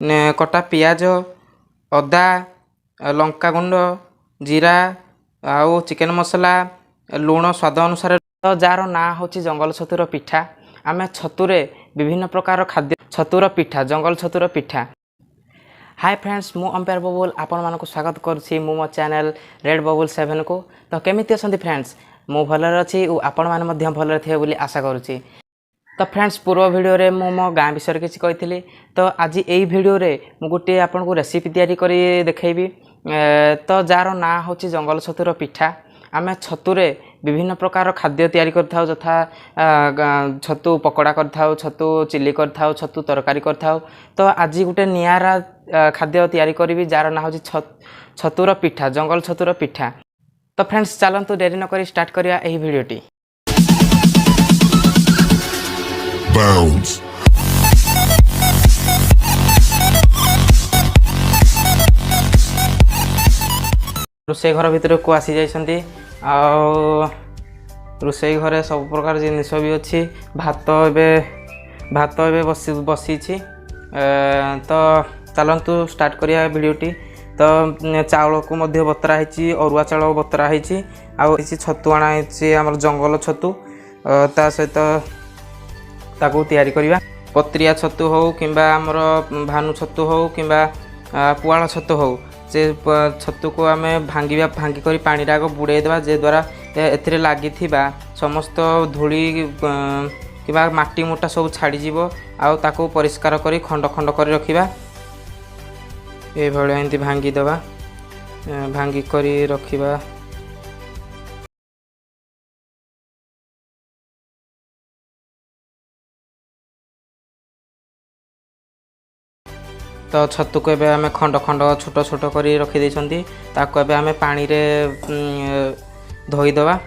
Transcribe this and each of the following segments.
कटा पियाज अदा लंका गुंड जीरा आउ चिकेन मसला लुण स्वाद अनुसार। तो जार ना हूँ जंगल छतुर पिठा। आम छतुरे विभिन्न प्रकार खाद्य छतुर पिठा जंगल छतुर पिठा। हाय फ्रेंड्स मु अंपायर बबुल आपण मानक स्वागत करुच्ची मो चैनल रेड बबुल 7 को। तो केमिति असंती फ्रेंड्स मु भलरे अच्छी और आपण माने मध्य भलरे थे बोली आशा करुच्ची। तो फ्रेंड्स पूर्व वीडियो रे मु मो गाँ विषय किसी कही। तो आज यही वीडियो रे मु गोटे आपन को रेसिपी तैयारी करी देखैबी। तो जार ना हूँ जंगल छतुर पिठा। आम छतुरे विभिन्न प्रकार खाद्य तैयारी करथाउ यथा छतु पकोड़ा करथाउ छतु चिल्ली करथाउ छतु तरकारी करथाउ। तो आज गोटे नियारा खाद्य तैयारी करी जार ना हूँ छतुर पिठा जंगल छतुर पिठा। तो फ्रेंड्स चलतु डेरी नक स्टार्ट करिया एही वीडियोटी। रोषे घर भितर को आसी जाइछन्ती रोषे घरे सब प्रकार जिनिस भी अच्छी। भात एबे बसी तो चलतु स्टार्ट करिया वीडियोटी। तो चाउल को मध्य बतरा है अरुआ चाउल बतरा है छतु आना है आम जंगल छतु ता सहित ताकू तैयारी करिया। पत्रिया छतु हो किंबा आमर भानु छतु हो किंबा पुआल छतु हो से छतु को आम भांगी करी पानी आग बुड़े देवा जे द्वारा एथिरे लागी समस्त धूली किंबा माटी मोटा सब छाड़ी जीवो आउ ताकू परिष्कार करी खंड खंड करी रखिबा। ए भले एंती भांगी देवा भांगी करी रखिबा। तो छतु को एबे आमे खंड खंड छोट छोट करी रखी देछंती ताको एबे आमे पानी रे धोई देवा।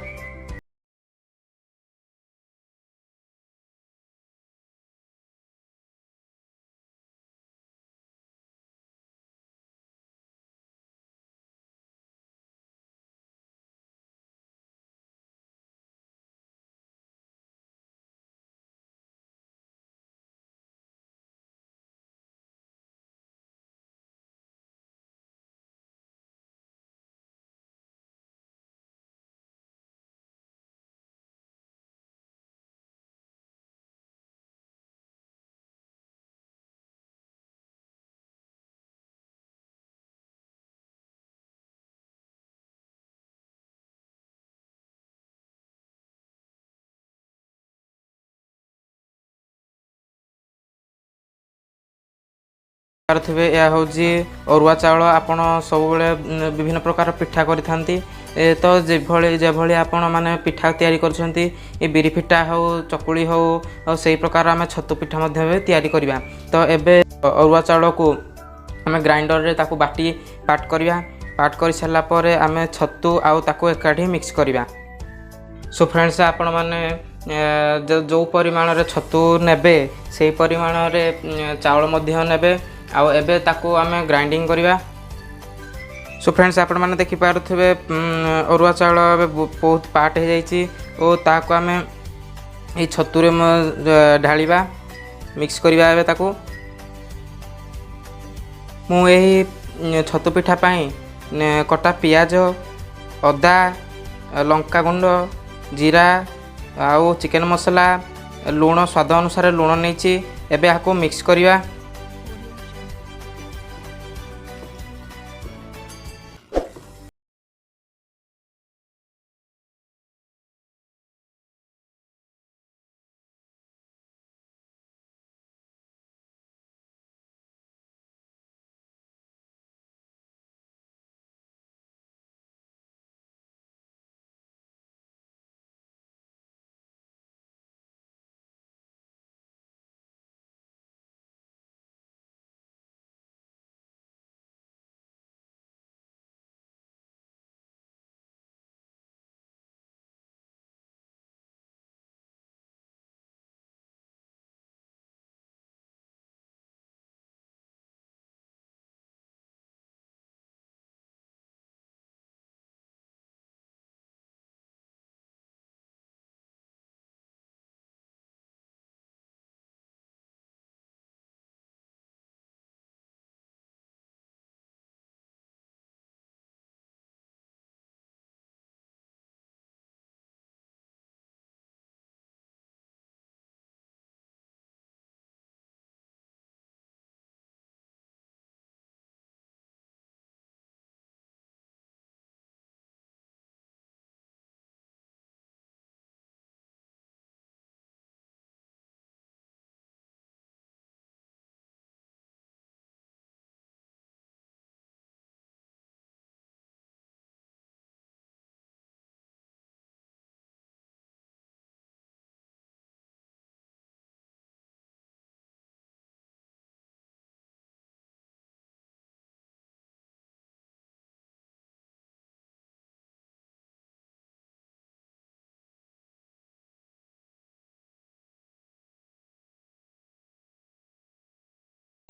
थे यह हूँ अरुआ चाउल आपण सब विभिन्न प्रकार पिठा करि तो जेभली आपण माने पिठा तैयारी करछंती ए बिरी पिठा हो चकुली हो और सही प्रकार आम छतु पिठा मध्य तैयारी करबा। तो एबे अरुआ चाउल को आम ग्राइंडर रे ताकू बाटी पाट करबा। पाट कर सारा पर आम छतु आउ ताकू एकाठी मिक्स करबा। सो फ्रेंड्स आपण माने जो परिमाण रे छतु नेबे से परिमाण रे चाउल मध्य नेबे आउ एबे ताकू आमे ग्राइंडिंग करिबा। सो फ्रेंड्स आपण माने देखि पारुथबे अरुआ चाउल बहुत पार्ट हो जाइछि ओ ताकू आमे ए छतुरे ढालिबा मिक्स करिबा। एबे ताकू मु एही छतु पिठा पाई कटा पियाज अदा लंका गुंड जीरा आउ चिकेन मसला लुण स्वाद अनुसार लुण नहींची। एबे आको मिक्स करिबा।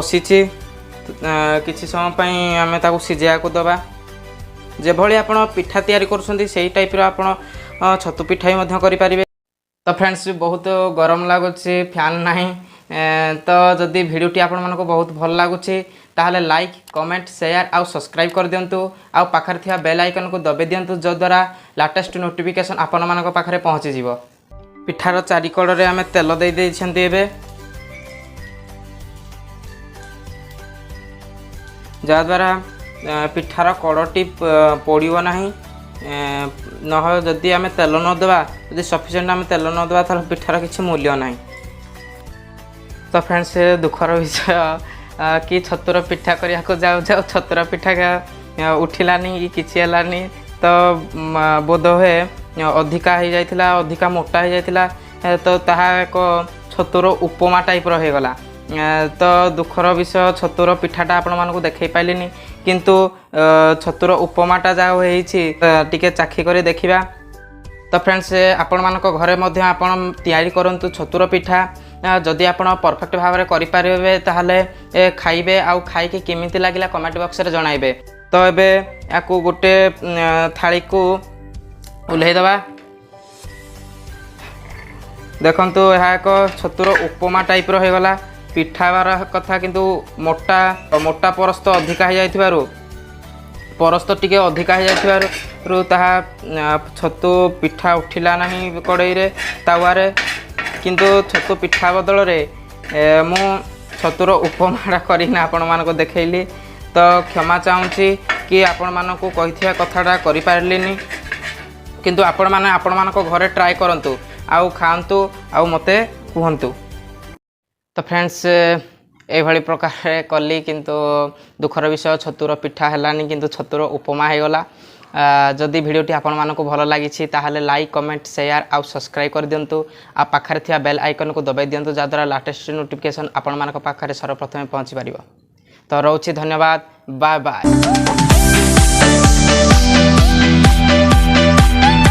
बसीची किसी समय पई आमे ताकू सिझा को दबा जेभली आपण पिठा तैयारी करुछंती सेही टाइप रो आपण छतु पिठा ही मध्य करि परिबे। तो फ्रेंड्स बहुत गरम लागुची फैन नाही तो जदि भिडियोटी आपण मानको बहुत भल लागुची ताहले लाइक कमेंट शेयर आउ सब्सक्राइब कर दियंतु आउ पाखर थिया बेल आइकन को दबे दियंतु जो द्वारा लेटेस्ट नोटिफिकेशन आपण मानको पाखरे पहुंची जिवो। पिठार चारिकड़ रे आमे तेल दे देछंती एबे जा द्वारा पिठार कड़टी पड़ो ना न जदि आम तेल नदेवा जदि सफिसीयंट आम तेल नदेवा तो पिठार किसी मूल्य ना। तो फ्रेंड्स दुखर विषय कि छतुर पिठा करने जाऊ जाऊ छतुर पिठा उठिलानी कि किसी है तो बोध हुए अधिका हो जाता अधिका मोटा हो जाता तो ताहा एक छतुर उपमा टाइप रहीगला। तो दुखर विषय छतुर पिठाटा आपण मानकु देखै पाइलिनी किंतु छतुर उपमाटा जा होईछि टिके चाखी करे देखिबा। तो फ्रेंड्स आपण मानक घरे मध्य आपण तैयारी करंतु छतुर पिठा जदि आपण परफेक्ट भाव में करि पारिबे ताहले खाइबे आउ खाइ के केमिति लागिला कमेंट बॉक्स रे जणाइबे। तो एबे याकू गोटे थाली को उल्हेइ दबा। देखंतु यह एक छतुर उपमा टाइप रो होगला पिठावार कथा किंतु मोटा मोटा परस्त अधिका हो जाइथिबारु परस्त टिके अधिका हो जाइथिबारु ताहा छतु पिठा उठिला नहीं कड़ई रे तावा रे किंतु छतु पिठा बदल रे मु छतुर उपमाटा करिना आपण मानको देखैली। तो क्षमा चाहूँची कि आपण मानको कहिथिया कथाटा करि पारलिनी किंतु आपण माने आपण मानको घरे ट्राई करंतु आउ खांतु आउ मते कुहंतु। तो फ्रेंड्स ये प्रकार कली किंतु दुखर विषय छतुर पिठा हेलानी किंतु छतुर उपमा हो गला। जदि भिडियोटी आपण मानको भल लागिछि ताहले लाइक कमेंट शेयर आउ सब्सक्राइब कर दियंतु आ पाखरे थिया बेल आइकन को दबाई दियंतु जा द्वारा लेटेस्ट नोटिफिकेशन आपण मानको पाखरे सर्वप्रथमे पहुंची परिबो। तो रहउछि धन्यवाद बाय बाय।